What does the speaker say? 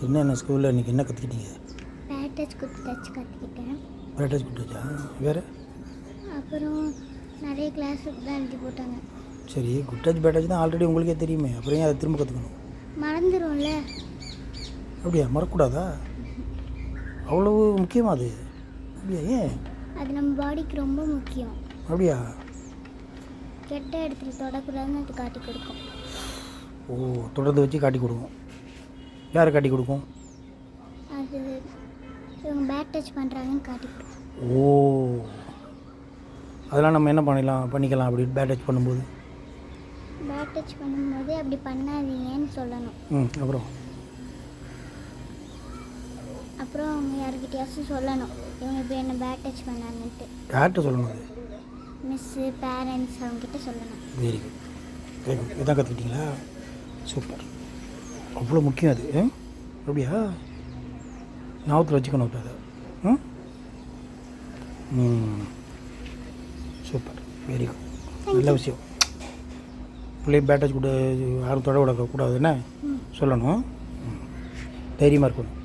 என்னென்ன ஸ்கூலில் இன்றைக்கி என்ன கற்றுக்கிட்டீங்க? பேட் டச் குட் டச் கற்றுக்கிட்டேன். பேட் டச் குட் டச்சா? வேறு? அப்புறம் நிறைய கிளாஸ் தான் எழுதி போட்டாங்க. சரி, குட் டச் பேட் டச் தான் ஆல்ரெடி உங்களுக்கே தெரியுமே, அப்புறம் ஏன் அதை திரும்ப கற்றுக்கணும்? மறந்துடும்ல. அப்படியா? மறக்கக்கூடாதா? அவ்வளவு முக்கியமா அது? அப்படியா? ஏன்? அது நம்ம பாடிக்கு ரொம்ப முக்கியம். அப்படியா? கெட்ட இடத்துல தொடக்கூடாதுன்னு அது காட்டி கொடுக்கும். ஓ, தொடர்ந்து வச்சு காட்டி கொடுக்கும். யாரை காட்டி கொடுக்கும்? அது இவங்க பேட் டச் பண்ணுறாங்கன்னு காட்டி கொடுக்கும். ஓ, அதெல்லாம் நம்ம என்ன பண்ணிக்கலாம் அப்படி பேட் டச் பண்ணும்போது? பேட் டச் பண்ணும்போது அப்படி பண்ணாதீங்கன்னு சொல்லணும். அப்புறம் அவங்க யாருக்கிட்டையாச்சும் சொல்லணும், இவங்க இப்போ என்ன பேட் டச் பண்ணாங்கன்ட்டு. யார்கிட்ட சொல்லணும்? அது மிஸ்ஸு, பேரண்ட்ஸ், அவங்கக்கிட்ட சொல்லணும். Very good, very good. இதான் கற்றுக்கிட்டீங்களா? சூப்பர். அவ்வளோ முக்கியம் அது. அப்படியா? ஞாபகத்தில் வச்சுக்கணும் அதை. Super, very good. நல்ல விஷயம். பிள்ளைய பேட் டச் கூட யாரும் தொட விடக்கூடாதுன்னு சொல்லணும். தைரியமாக இருக்கணும்.